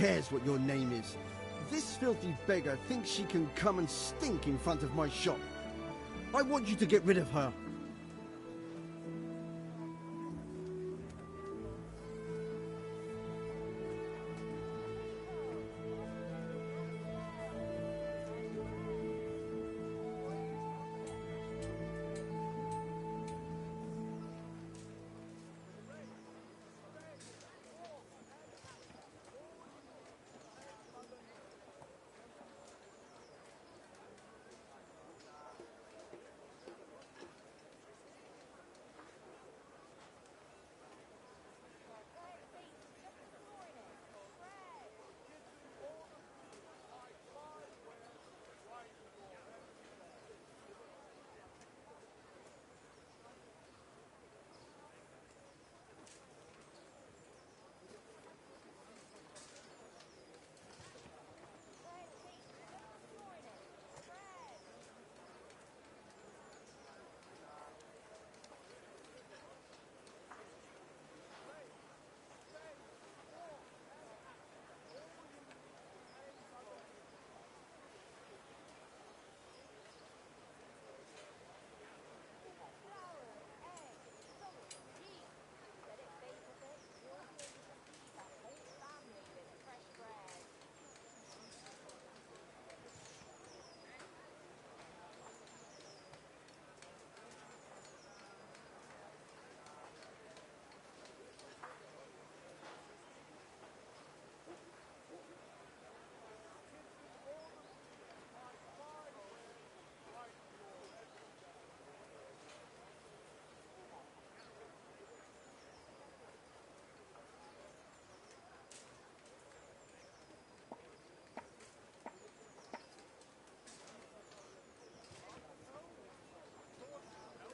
cares what your name is? This filthy beggar thinks she can come and stink in front of my shop. I want you to get rid of her.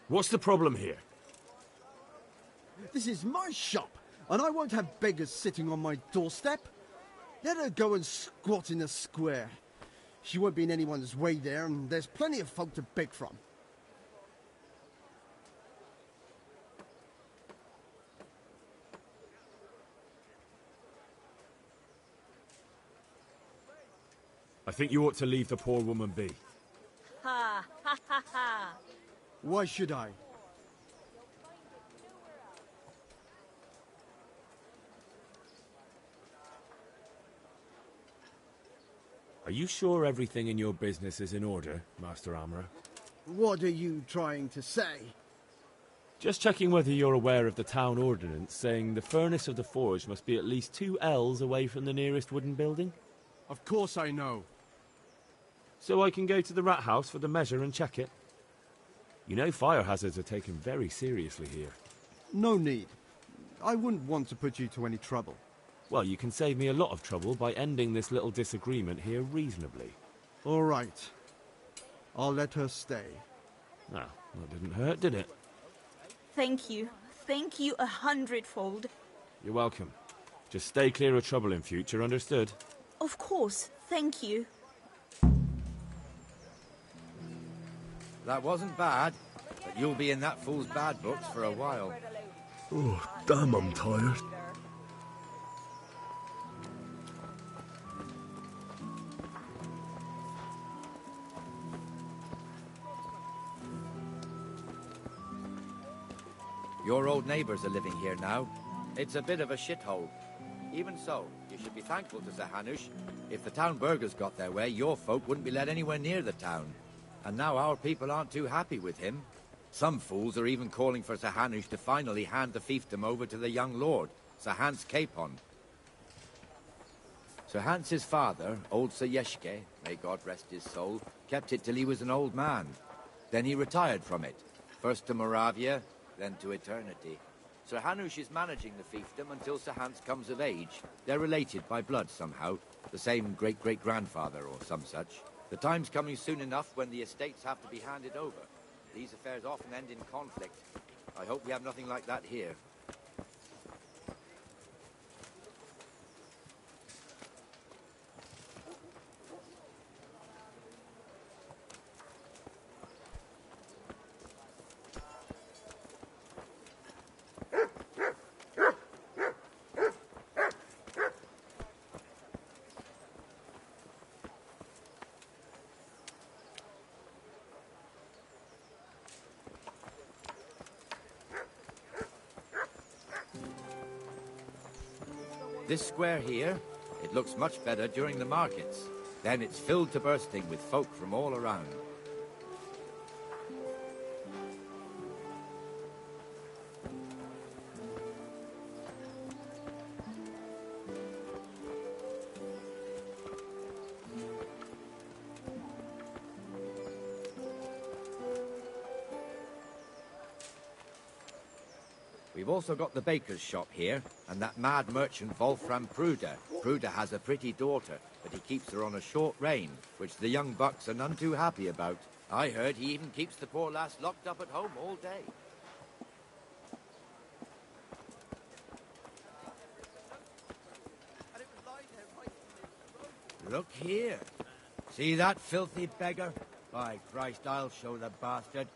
What's the problem here? This is my shop, and I won't have beggars sitting on my doorstep. Let her go and squat in the square. She won't be in anyone's way there, and there's plenty of folk to beg from. I think you ought to leave the poor woman be. Ha ha ha ha! Why should I? Are you sure everything in your business is in order, Master Armourer? What are you trying to say? Just checking whether you're aware of the town ordinance saying the furnace of the forge must be at least 2 ells away from the nearest wooden building. Of course I know. So I can go to the rat house for the measure and check it. You know fire hazards are taken very seriously here. No need. I wouldn't want to put you to any trouble. Well, you can save me a lot of trouble by ending this little disagreement here reasonably. All right. I'll let her stay. Ah, that didn't hurt, did it? Thank you. Thank you 100-fold. You're welcome. Just stay clear of trouble in future, understood? Of course. Thank you. That wasn't bad, but you'll be in that fool's bad books for a while. Oh, damn, I'm tired. Your old neighbours are living here now. It's a bit of a shithole. Even so, you should be thankful to Sir Hanush. If the town burghers got their way, your folk wouldn't be let anywhere near the town. And now our people aren't too happy with him. Some fools are even calling for Sir Hanush to finally hand the fiefdom over to the young lord, Sir Hans Capon. Sir Hans's father, old Sir Yeshke, may God rest his soul, kept it till he was an old man. Then he retired from it, first to Moravia, then to eternity. Sir Hanush is managing the fiefdom until Sir Hans comes of age. They're related by blood somehow, the same great-great-grandfather or some such. The time's coming soon enough when the estates have to be handed over. These affairs often end in conflict. I hope we have nothing like that here. This square here, it looks much better during the markets. Then it's filled to bursting with folk from all around. We've also got the baker's shop here, and that mad merchant Wolfram Pruder. Pruder has a pretty daughter, but he keeps her on a short rein, which the young bucks are none too happy about. I heard he even keeps the poor lass locked up at home all day. Look here. See that filthy beggar? By Christ, I'll show the bastard.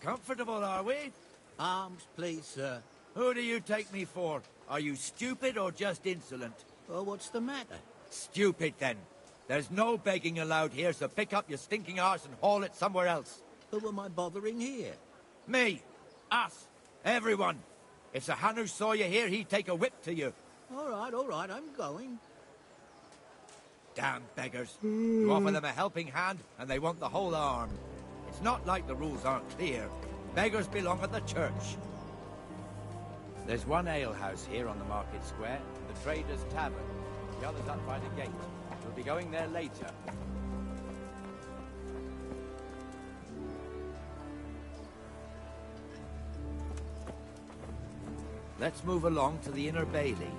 Comfortable, are we? Arms, please, sir. Who do you take me for? Are you stupid or just insolent? Well, what's the matter? Stupid, then. There's no begging allowed here, so pick up your stinking arse and haul it somewhere else. Who am I bothering here? Me. Us. Everyone. If Sir Hanush saw you here, he'd take a whip to you. All right, I'm going. Damn beggars. You offer them a helping hand, and they want the whole arm. It's not like the rules aren't clear. Beggars belong at the church. There's one alehouse here on the market square, the Trader's Tavern. The other's up by the gate. We'll be going there later. Let's move along to the Inner Bailey.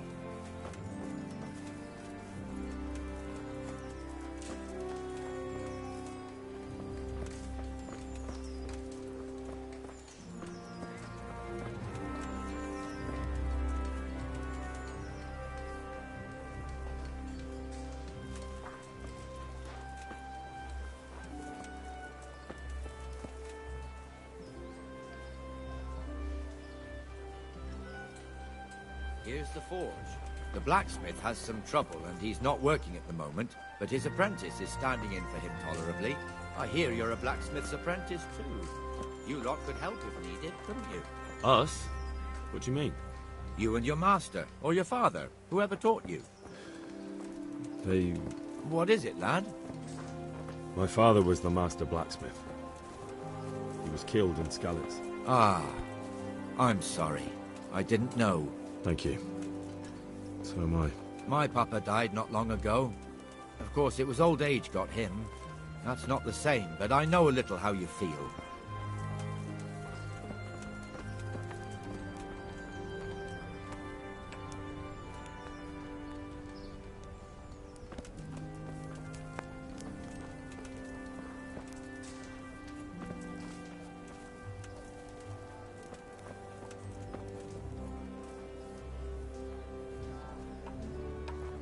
Here's the forge. The blacksmith has some trouble and he's not working at the moment, but his apprentice is standing in for him tolerably. I hear you're a blacksmith's apprentice too. You lot could help if needed, couldn't you? Us? What do you mean? You and your master, or your father, whoever taught you. They... What is it, lad? My father was the master blacksmith. He was killed in Skalitz. Ah, I'm sorry. I didn't know. Thank you. So am I. My papa died not long ago. Of course, it was old age got him. That's not the same, but I know a little how you feel.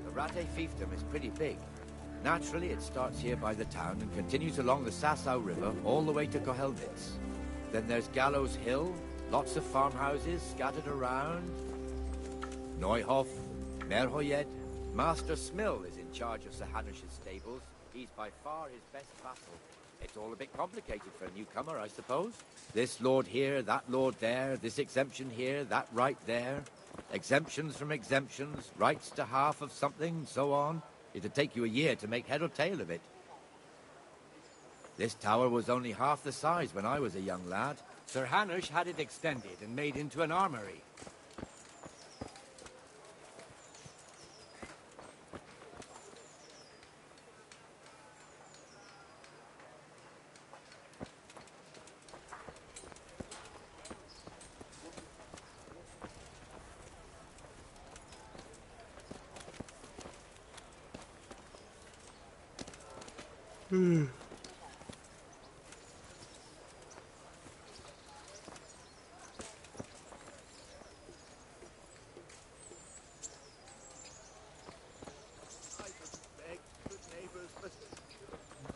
The Rate fiefdom is pretty big. Naturally, it starts here by the town and continues along the Sasau River all the way to Kohelnitz. Then there's Gallows Hill, lots of farmhouses scattered around. Neuhof, Merhoyed. Master Smill is in charge of Sir Hanush's stables. He's by far his best vassal. It's all a bit complicated for a newcomer, I suppose. This lord here, that lord there, this exemption here, that right there. Exemptions from exemptions, rights to half of something, so on. It'd take you a year to make head or tail of it. This tower was only half the size when I was a young lad. Sir Hanush had it extended and made into an armory.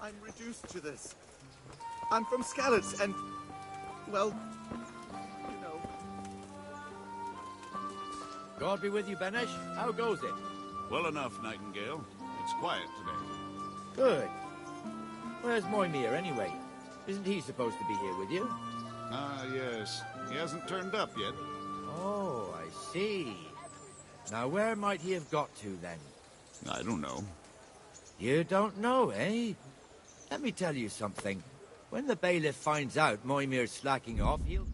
I'm reduced to this. I'm from Skalitz, and, well, you know. God be with you, Benesh. How goes it? Well enough, Nightingale. It's quiet today. Good. Where's Moimir, anyway? Isn't he supposed to be here with you? Ah, yes. He hasn't turned up yet. Oh, I see. Now, where might he have got to, then? I don't know. You don't know, eh? Let me tell you something. When the bailiff finds out Moimir's slacking off, he'll...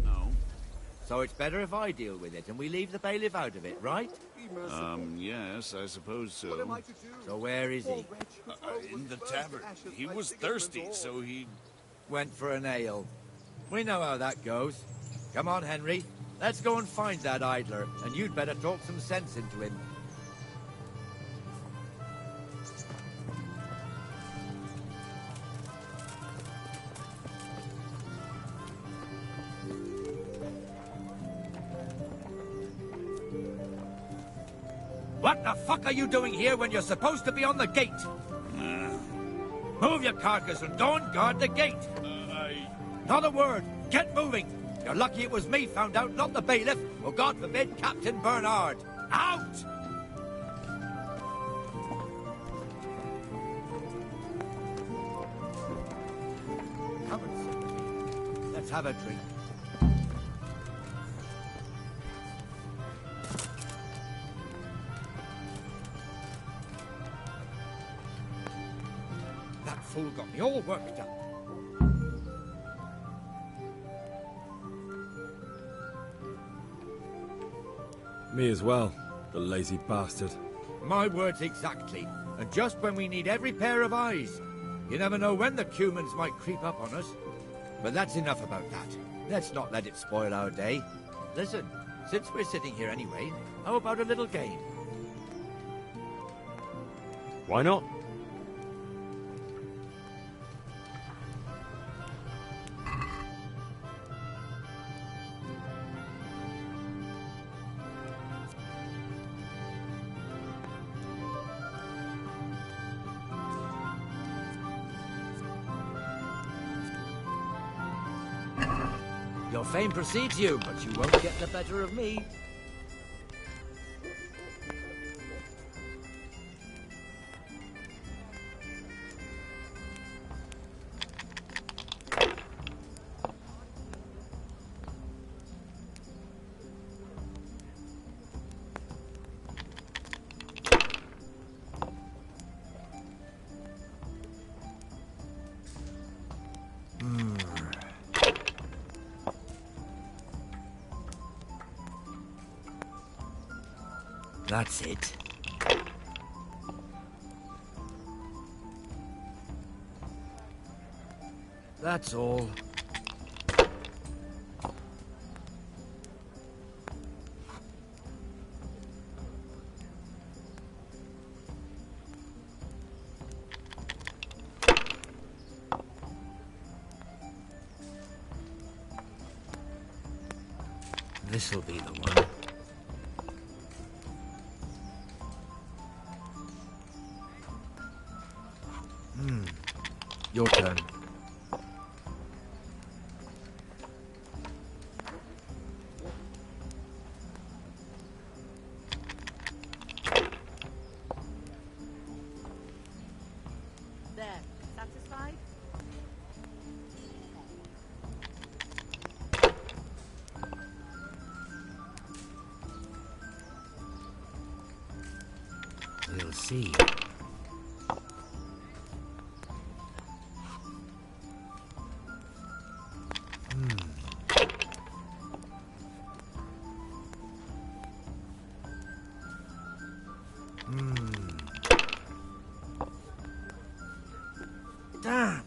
No. So it's better if I deal with it, and we leave the bailiff out of it, right? Yes, I suppose so. So where is he? In the tavern. He was thirsty, so he... Went for an ale. We know how that goes. Come on, Henry. Let's go and find that idler, and you'd better talk some sense into him. What the fuck are you doing here when you're supposed to be on the gate? Move your carcass and go and guard the gate. Not a word. Get moving. You're lucky it was me found out, not the bailiff, or God forbid, Captain Bernard. Out! Come and sit with me. Let's have a drink. fool got me all worked up. Me as well, the lazy bastard. My words exactly. And just when we need every pair of eyes. You never know when the Cumans might creep up on us. But that's enough about that. Let's not let it spoil our day. Listen, since we're sitting here anyway, how about a little game? Why not? Your fame precedes you, but you won't get the better of me. That's it. That's all. This'll be the one. Your turn. There, satisfied? We'll see. Damn.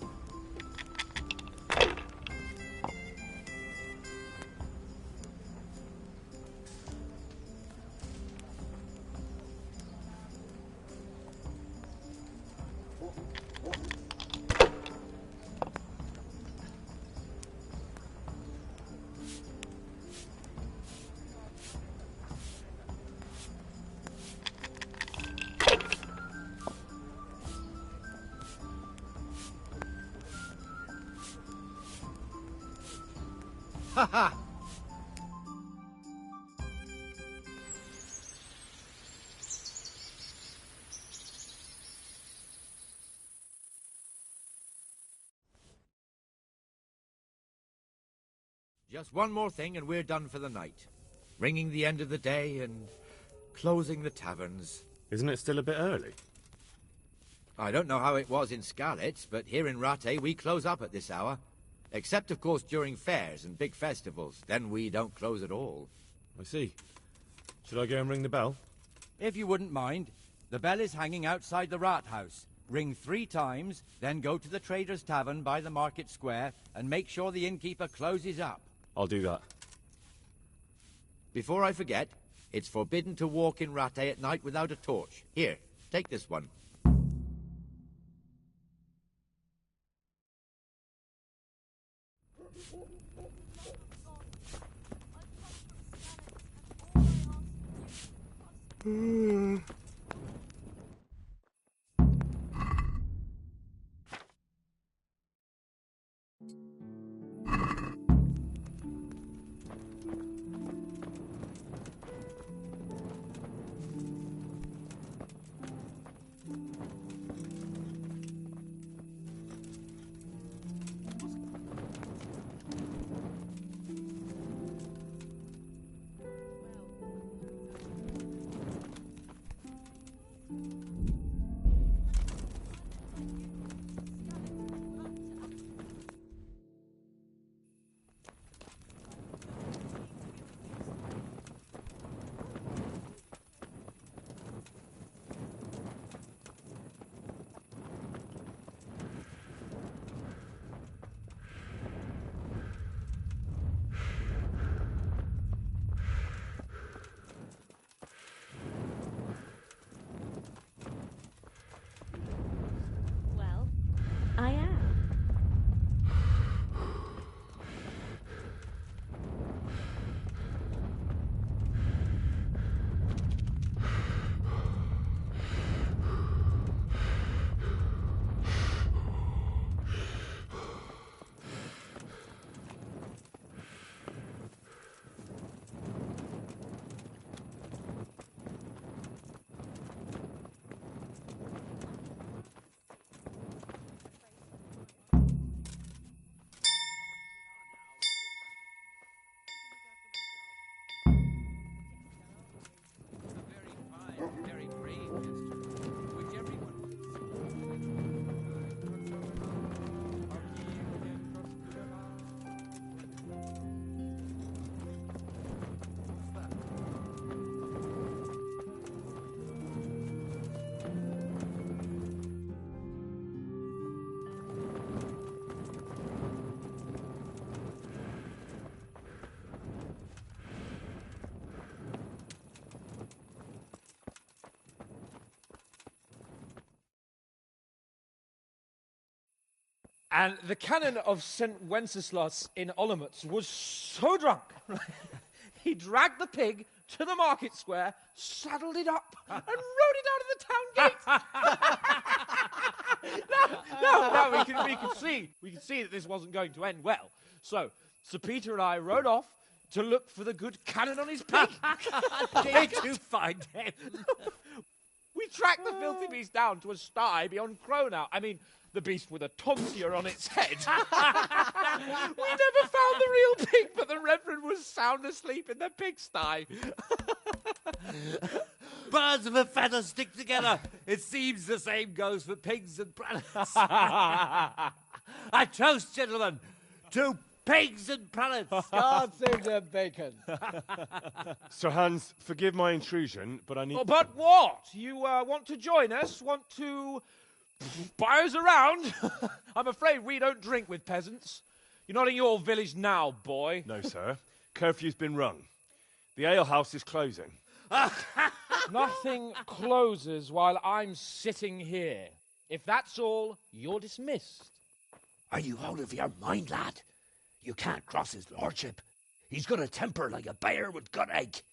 Ha ha! Just one more thing and we're done for the night. Ringing the end of the day and closing the taverns. Isn't it still a bit early? I don't know how it was in Skalitz, but here in Rattay we close up at this hour. Except, of course, during fairs and big festivals. Then we don't close at all. I see. Should I go and ring the bell? If you wouldn't mind, the bell is hanging outside the Rathouse. Ring 3 times, then go to the Trader's Tavern by the Market Square and make sure the innkeeper closes up. I'll do that. Before I forget, it's forbidden to walk in Rattay at night without a torch. Here, take this one. And the canon of St. Wenceslas in Olomouc was so drunk, he dragged the pig to the market square, saddled it up, and rode it out of the town gate. No, we could see that this wasn't going to end well. So, Sir Peter and I rode off to look for the good canon on his pig. Did you find him? We tracked the filthy beast down to a sty beyond Cronow. I mean, the beast with a tonsure on its head. We never found the real pig, but the Reverend was sound asleep in the pigsty. Birds of a feather stick together. It seems the same goes for pigs and prelates. I toast, gentlemen, to pigs and prelates. God save the bacon. Sir Hans, forgive my intrusion, but I need... Oh, but what? You want to join us? Want to buy us around? I'm afraid we don't drink with peasants. You're not in your village now, boy. No, sir. Curfew's been rung. The alehouse is closing. Nothing closes while I'm sitting here. If that's all, you're dismissed. Are you out of your mind, lad? You can't cross his lordship. He's got a temper like a bear with gut ache.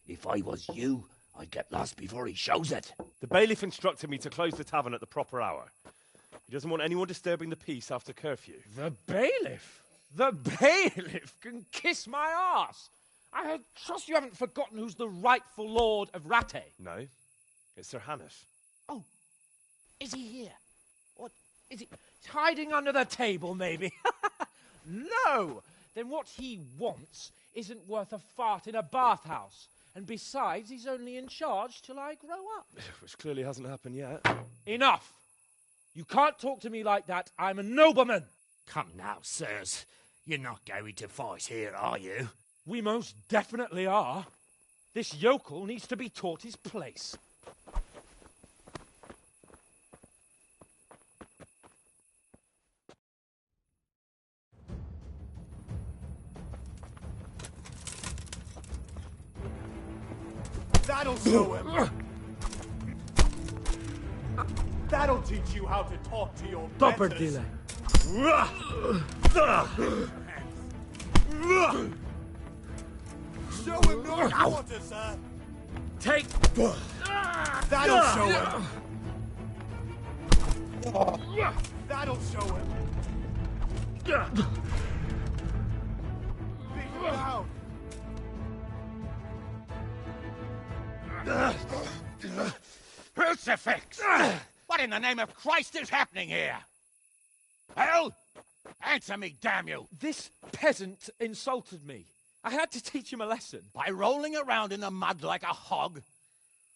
If I was you, I'd get lost before he shows it. The bailiff instructed me to close the tavern at the proper hour. He doesn't want anyone disturbing the peace after curfew. The bailiff? The bailiff can kiss my arse. I trust you haven't forgotten who's the rightful lord of Rattay. No, it's Sir Hannes. Oh, is he here? What, is he hiding under the table, maybe? No! Then what he wants isn't worth a fart in a bathhouse. And besides, he's only in charge till I grow up. Which clearly hasn't happened yet. Enough! You can't talk to me like that. I'm a nobleman. Come now, sirs. You're not going to fight here, are you? We most definitely are. This yokel needs to be taught his place. That'll show him. That'll teach you how to talk to your betters. Show him no quarter, sir. Take. That'll show him. That'll show him. Be loud. Crucifix! What in the name of Christ is happening here? Hell? Answer me, damn you! This peasant insulted me. I had to teach him a lesson. By rolling around in the mud like a hog?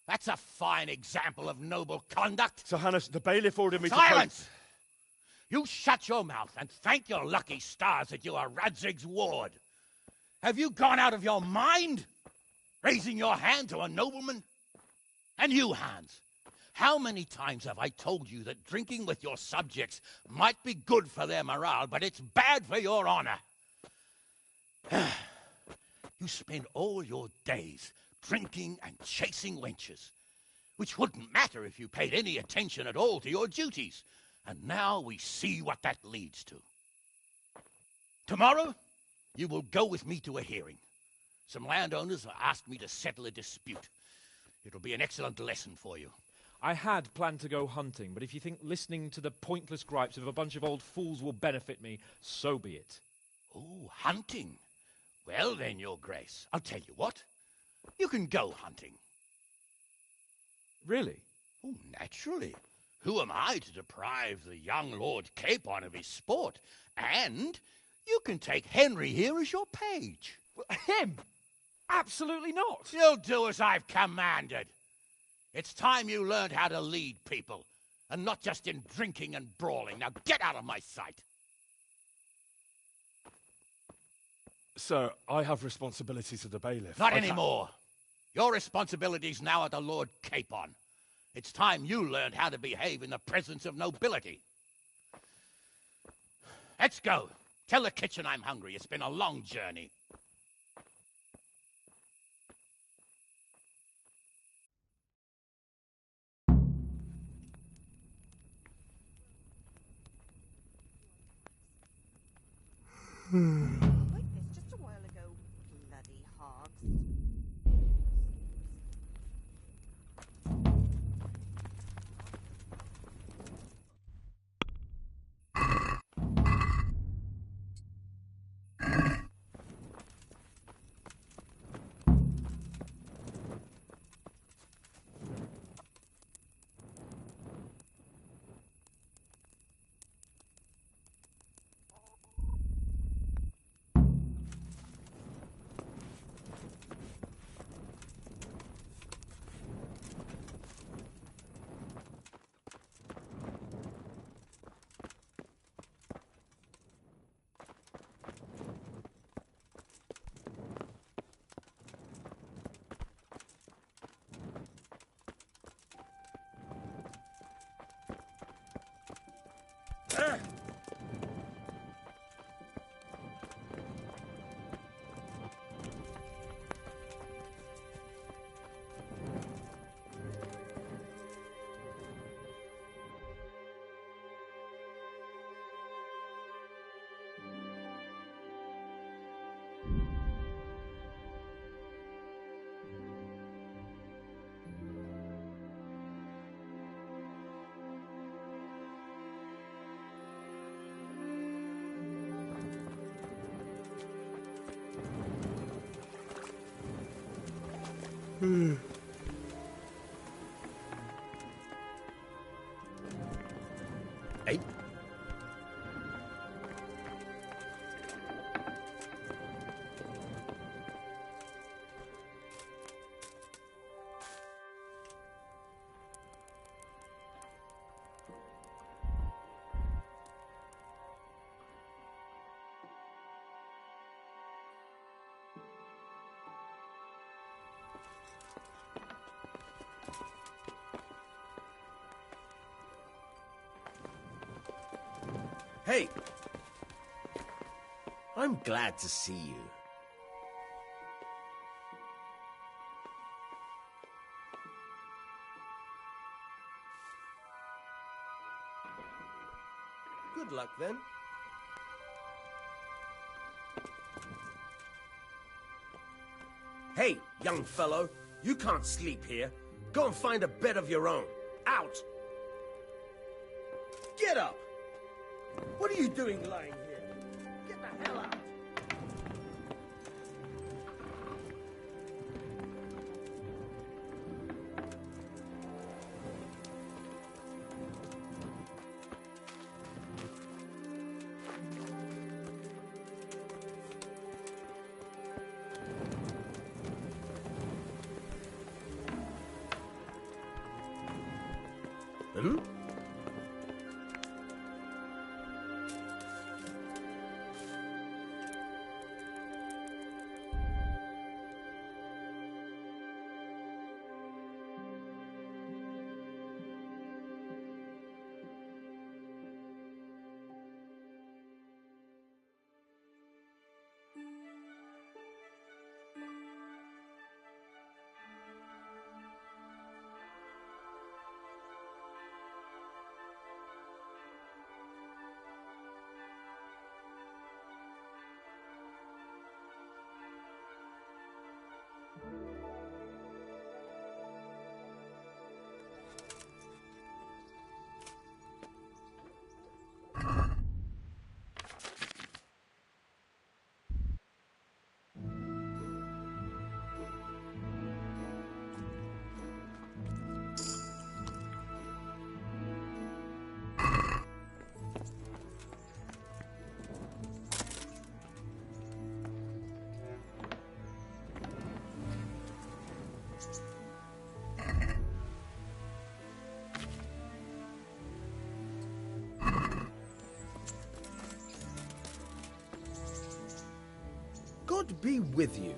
That's a fine example of noble conduct. Sir Hannes, the bailiff ordered me Silence! You shut your mouth and thank your lucky stars that you are Radzig's ward. Have you gone out of your mind? Raising your hand to a nobleman? And you, Hans, how many times have I told you that drinking with your subjects might be good for their morale, but it's bad for your honor? You spend all your days drinking and chasing wenches, which wouldn't matter if you paid any attention at all to your duties. And now we see what that leads to. Tomorrow, you will go with me to a hearing. Some landowners have asked me to settle a dispute. It'll be an excellent lesson for you. I had planned to go hunting, but if you think listening to the pointless gripes of a bunch of old fools will benefit me, so be it. Oh, hunting. Well then, Your Grace, I'll tell you what. You can go hunting. Really? Oh, naturally. Who am I to deprive the young Lord Capon of his sport? And you can take Henry here as your page. Him? Absolutely not. You'll do as I've commanded. It's time you learned how to lead people, and not just in drinking and brawling. Now get out of my sight. Sir, I have responsibilities to the bailiff. Not anymore. Your responsibilities now are the Lord Capon. It's time you learned how to behave in the presence of nobility. Let's go. Tell the kitchen I'm hungry. It's been a long journey. Like this just a while ago. Bloody hogs. Hey. Hey! I'm glad to see you. Good luck, then. Hey, young fellow, you can't sleep here. Go and find a bed of your own. Out! Get up! What are you doing lying here? Get the hell out! Hmm? God be with you.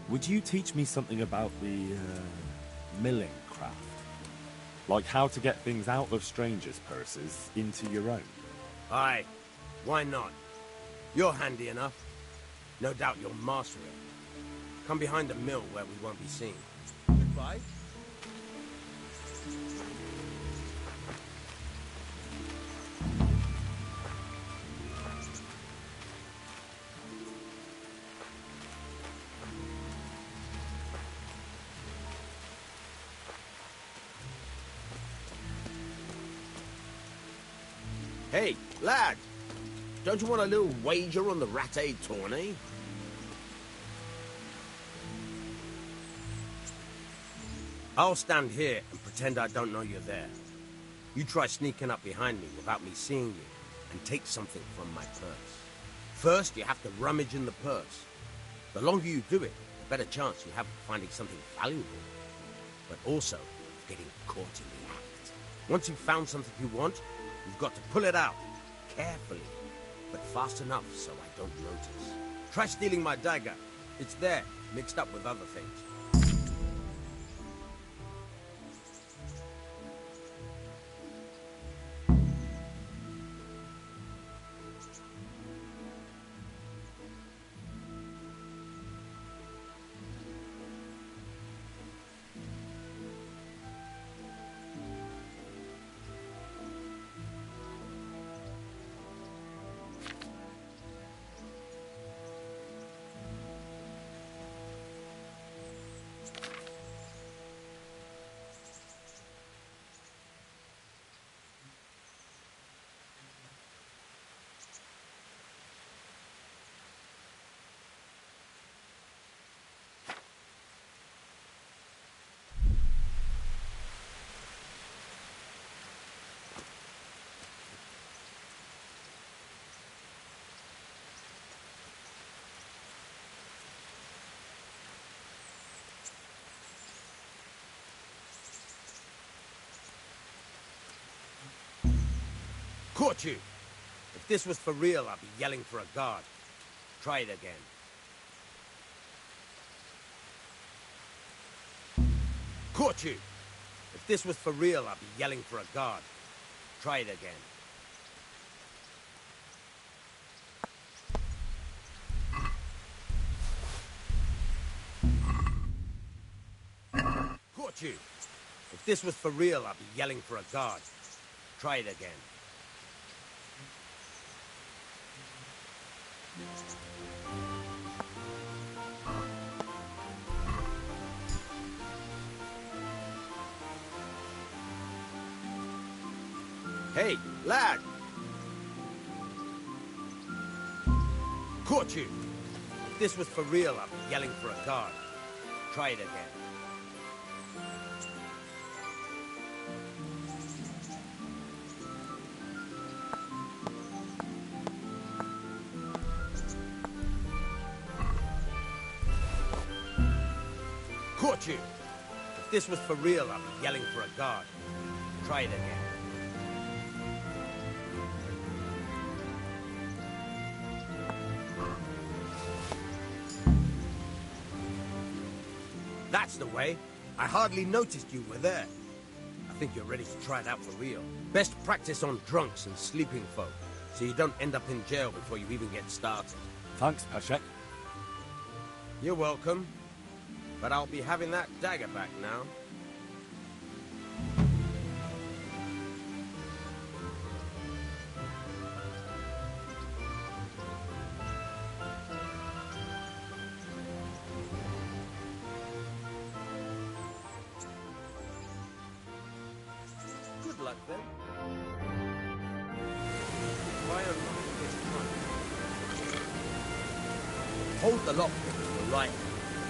Would you teach me something about the milling craft? Like how to get things out of strangers' purses into your own? Aye, why not? You're handy enough. No doubt you'll master it. Come behind the mill where we won't be seen. Goodbye. Hey, lad! Don't you want a little wager on the Rattay tourney? I'll stand here and pretend I don't know you're there. You try sneaking up behind me without me seeing you, and take something from my purse. First, you have to rummage in the purse. The longer you do it, the better chance you have of finding something valuable. But also, getting caught in the act. Once you've found something you want, you've got to pull it out, carefully, but fast enough so I don't notice. Try stealing my dagger. It's there, mixed up with other things. Caught you! If this was for real, I'd be yelling for a guard. Try it again. Caught you! If this was for real, I'd be yelling for a guard. Try it again. Caught you! If this was for real, I'd be yelling for a guard. Try it again. Hey, lad! Caught you! If this was for real, I'd be yelling for a guard. Try it again. Caught you! If this was for real, I'd be yelling for a guard. Try it again. That's the way. I hardly noticed you were there. I think you're ready to try it out for real. Best practice on drunks and sleeping folk, so you don't end up in jail before you even get started. Thanks, Peshek. You're welcome. But I'll be having that dagger back now. Good luck, then. Try and unlock this trunk. Hold the lockpick with your right hand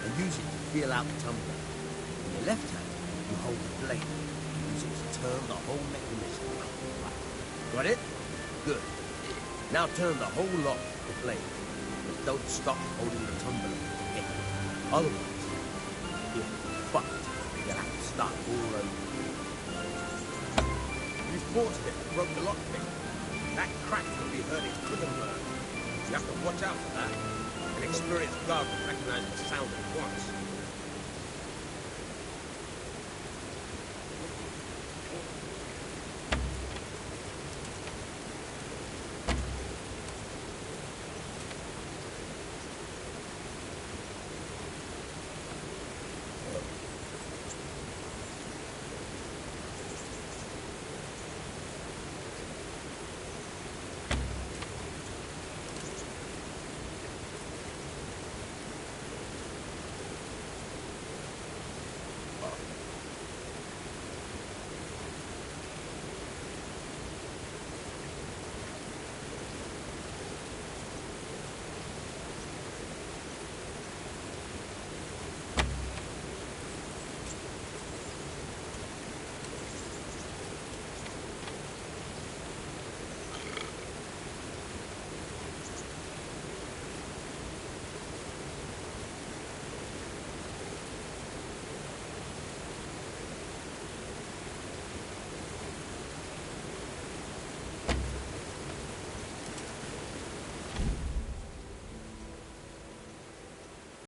and use it to feel out the tumbler. In your left hand, you hold the blade. Use it to turn the whole mechanism out and right. Got it? Good. Now turn the whole lock with the blade. But don't stop holding the tumbler with the hip. Otherwise, you'll be fucked. You'll have to start all over. You forced it and broke the lockpick. That crack can be heard in Klingenberg. You have to watch out for that. An experienced guard will recognize the sound at once.